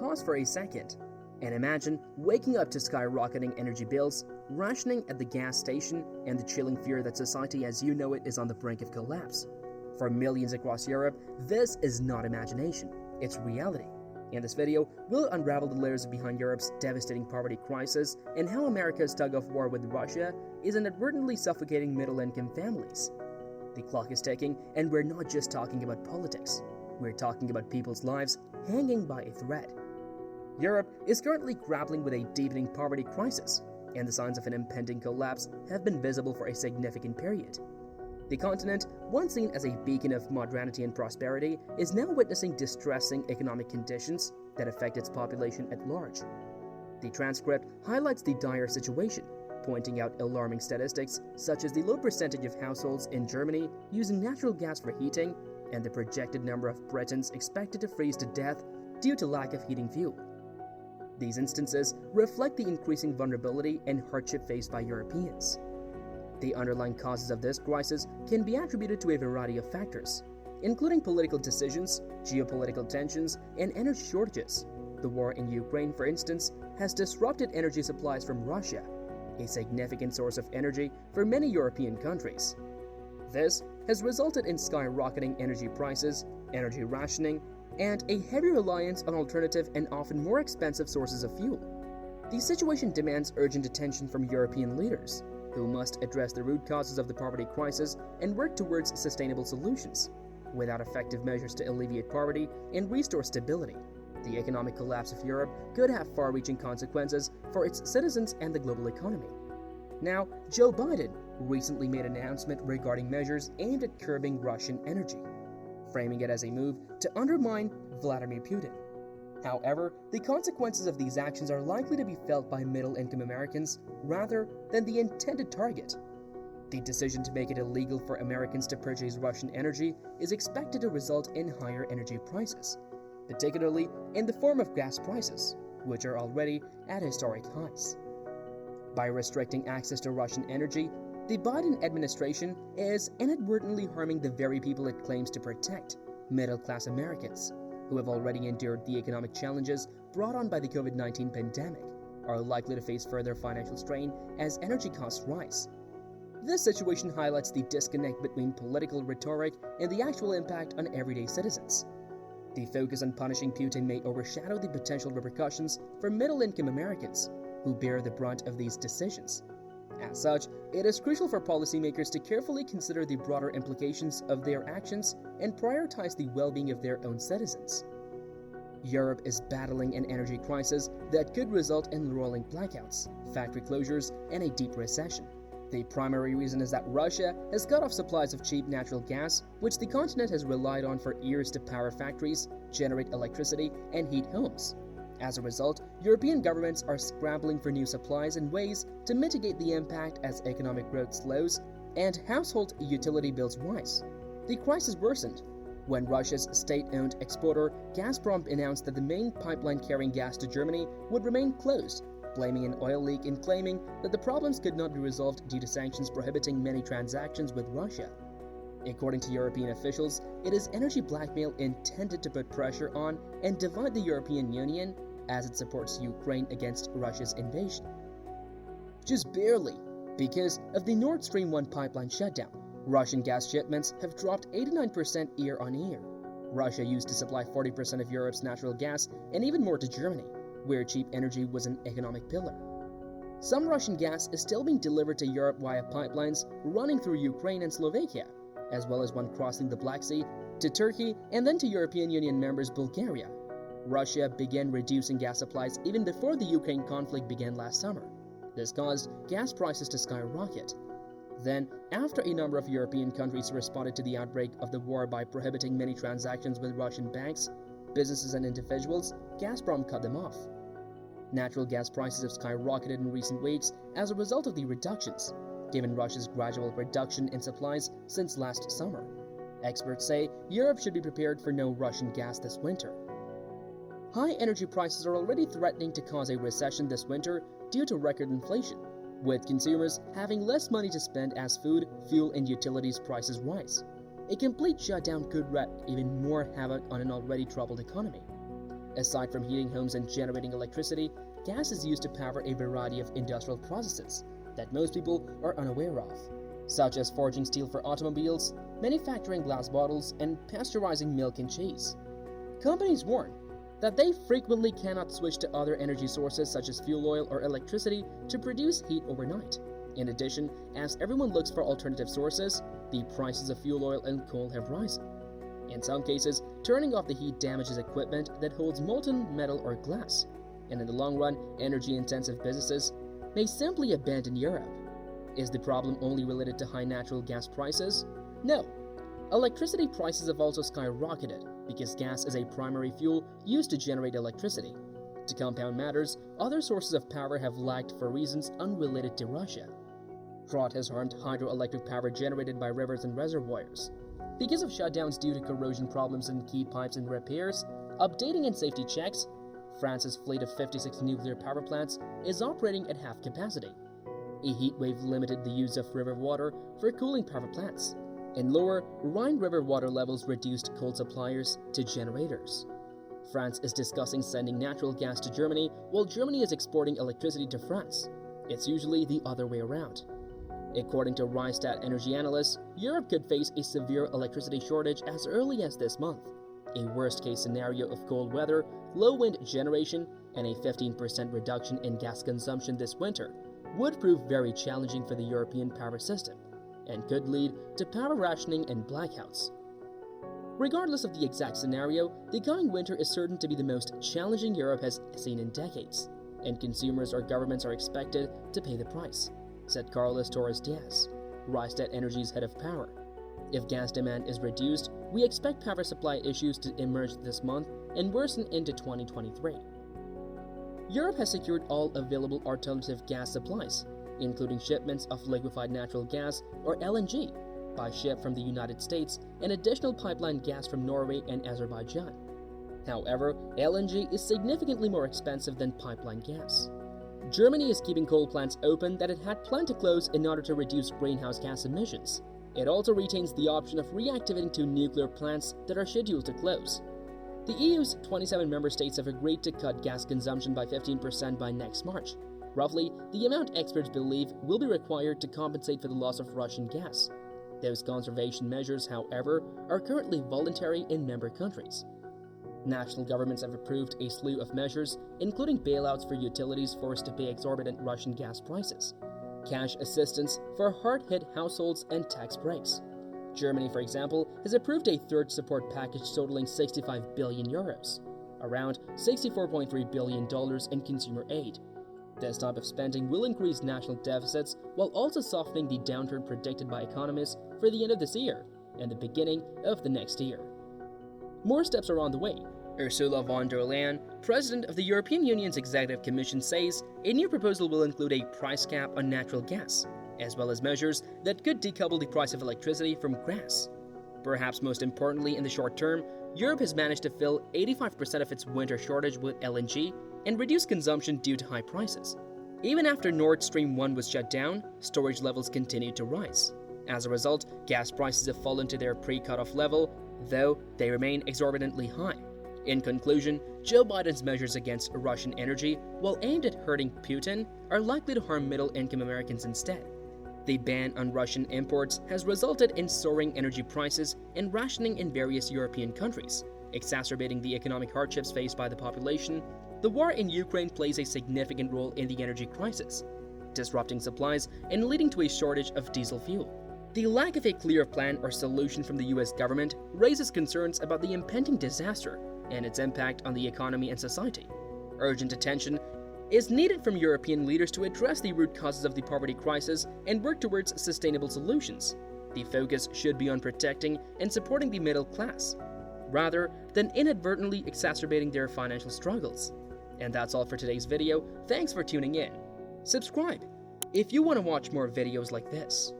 pause for a second and imagine waking up to skyrocketing energy bills, rationing at the gas station, and the chilling fear that society as you know it is on the brink of collapse. For millions across Europe, this is not imagination, it's reality. In this video, we'll unravel the layers behind Europe's devastating poverty crisis and how America's tug-of-war with Russia is inadvertently suffocating middle-income families. The clock is ticking, and we're not just talking about politics. We're talking about people's lives hanging by a thread. Europe is currently grappling with a deepening poverty crisis, and the signs of an impending collapse have been visible for a significant period. The continent, once seen as a beacon of modernity and prosperity, is now witnessing distressing economic conditions that affect its population at large. The transcript highlights the dire situation, pointing out alarming statistics such as the low percentage of households in Germany using natural gas for heating and the projected number of Britons expected to freeze to death due to lack of heating fuel. These instances reflect the increasing vulnerability and hardship faced by Europeans. The underlying causes of this crisis can be attributed to a variety of factors, including political decisions, geopolitical tensions, and energy shortages. The war in Ukraine, for instance, has disrupted energy supplies from Russia, a significant source of energy for many European countries. This has resulted in skyrocketing energy prices, energy rationing, and a heavy reliance on alternative and often more expensive sources of fuel. The situation demands urgent attention from European leaders, who must address the root causes of the poverty crisis and work towards sustainable solutions. Without effective measures to alleviate poverty and restore stability, the economic collapse of Europe could have far-reaching consequences for its citizens and the global economy. Now, Joe Biden recently made an announcement regarding measures aimed at curbing Russian energy, framing it as a move to undermine Vladimir Putin. However, the consequences of these actions are likely to be felt by middle-income Americans rather than the intended target. The decision to make it illegal for Americans to purchase Russian energy is expected to result in higher energy prices, particularly in the form of gas prices, which are already at historic highs. By restricting access to Russian energy, the Biden administration is inadvertently harming the very people it claims to protect, middle-class Americans, who have already endured the economic challenges brought on by the COVID-19 pandemic, are likely to face further financial strain as energy costs rise. This situation highlights the disconnect between political rhetoric and the actual impact on everyday citizens. The focus on punishing Putin may overshadow the potential repercussions for middle-income Americans, who bear the brunt of these decisions. As such, it is crucial for policymakers to carefully consider the broader implications of their actions and prioritize the well-being of their own citizens. Europe is battling an energy crisis that could result in rolling blackouts, factory closures, and a deep recession. The primary reason is that Russia has cut off supplies of cheap natural gas, which the continent has relied on for years to power factories, generate electricity, and heat homes. As a result, European governments are scrambling for new supplies and ways to mitigate the impact as economic growth slows and household utility bills rise. The crisis worsened when Russia's state-owned exporter Gazprom announced that the main pipeline carrying gas to Germany would remain closed, blaming an oil leak and claiming that the problems could not be resolved due to sanctions prohibiting many transactions with Russia. According to European officials, it is energy blackmail intended to put pressure on and divide the European Union as it supports Ukraine against Russia's invasion. Just barely, because of the Nord Stream 1 pipeline shutdown, Russian gas shipments have dropped 89% year-on-year. Russia used to supply 40% of Europe's natural gas and even more to Germany, where cheap energy was an economic pillar. Some Russian gas is still being delivered to Europe via pipelines running through Ukraine and Slovakia, as well as one crossing the Black Sea to Turkey and then to European Union members Bulgaria. Russia began reducing gas supplies even before the Ukraine conflict began last summer. This caused gas prices to skyrocket. Then, after a number of European countries responded to the outbreak of the war by prohibiting many transactions with Russian banks, businesses and individuals, Gazprom cut them off. Natural gas prices have skyrocketed in recent weeks as a result of the reductions, given Russia's gradual reduction in supplies since last summer. Experts say Europe should be prepared for no Russian gas this winter. High energy prices are already threatening to cause a recession this winter due to record inflation, with consumers having less money to spend as food, fuel, and utilities prices rise. A complete shutdown could wreak even more havoc on an already troubled economy. Aside from heating homes and generating electricity, gas is used to power a variety of industrial processes that most people are unaware of, such as forging steel for automobiles, manufacturing glass bottles, and pasteurizing milk and cheese. Companies warn that they frequently cannot switch to other energy sources such as fuel oil or electricity to produce heat overnight. In addition, as everyone looks for alternative sources, the prices of fuel oil and coal have risen. In some cases, turning off the heat damages equipment that holds molten metal or glass, and in the long run, energy-intensive businesses may simply abandon Europe. Is the problem only related to high natural gas prices? No. Electricity prices have also skyrocketed because gas is a primary fuel used to generate electricity. To compound matters, other sources of power have lagged for reasons unrelated to Russia. Drought has harmed hydroelectric power generated by rivers and reservoirs. Because of shutdowns due to corrosion problems in key pipes and repairs, updating and safety checks, France's fleet of 56 nuclear power plants is operating at half capacity. A heat wave limited the use of river water for cooling power plants, and lower Rhine River water levels reduced coal suppliers to generators. France is discussing sending natural gas to Germany while Germany is exporting electricity to France. It's usually the other way around. According to Rystad energy analysts, Europe could face a severe electricity shortage as early as this month. A worst-case scenario of cold weather, low wind generation, and a 15% reduction in gas consumption this winter would prove very challenging for the European power system and could lead to power rationing and blackouts. Regardless of the exact scenario, the coming winter is certain to be the most challenging Europe has seen in decades, and consumers or governments are expected to pay the price, said Carlos Torres Diaz, Rystad Energy's head of power. If gas demand is reduced, we expect power supply issues to emerge this month and worsen into 2023. Europe has secured all available alternative gas supplies, including shipments of liquefied natural gas, or LNG, by ship from the United States and additional pipeline gas from Norway and Azerbaijan. However, LNG is significantly more expensive than pipeline gas. Germany is keeping coal plants open that it had planned to close in order to reduce greenhouse gas emissions. It also retains the option of reactivating 2 nuclear plants that are scheduled to close. The EU's 27 member states have agreed to cut gas consumption by 15% by next March, roughly the amount experts believe will be required to compensate for the loss of Russian gas. Those conservation measures, however, are currently voluntary in member countries. National governments have approved a slew of measures, including bailouts for utilities forced to pay exorbitant Russian gas prices, cash assistance for hard-hit households, and tax breaks. Germany, for example, has approved a third support package totaling 65 billion euros, around $64.3 billion in consumer aid. This type of spending will increase national deficits while also softening the downturn predicted by economists for the end of this year and the beginning of the next year. More steps are on the way. Ursula von der Leyen, president of the European Union's Executive Commission, says a new proposal will include a price cap on natural gas, as well as measures that could decouple the price of electricity from gas. Perhaps most importantly, in the short term, Europe has managed to fill 85% of its winter shortage with LNG and reduce consumption due to high prices. Even after Nord Stream 1 was shut down, storage levels continued to rise. As a result, gas prices have fallen to their pre-cutoff level, though they remain exorbitantly high. In conclusion, Joe Biden's measures against Russian energy, while aimed at hurting Putin, are likely to harm middle-income Americans instead. The ban on Russian imports has resulted in soaring energy prices and rationing in various European countries, exacerbating the economic hardships faced by the population. The war in Ukraine plays a significant role in the energy crisis, disrupting supplies and leading to a shortage of diesel fuel. The lack of a clear plan or solution from the US government raises concerns about the impending disaster and its impact on the economy and society. Urgent attention is needed from European leaders to address the root causes of the poverty crisis and work towards sustainable solutions. The focus should be on protecting and supporting the middle class, rather than inadvertently exacerbating their financial struggles. And that's all for today's video. Thanks for tuning in. Subscribe if you want to watch more videos like this.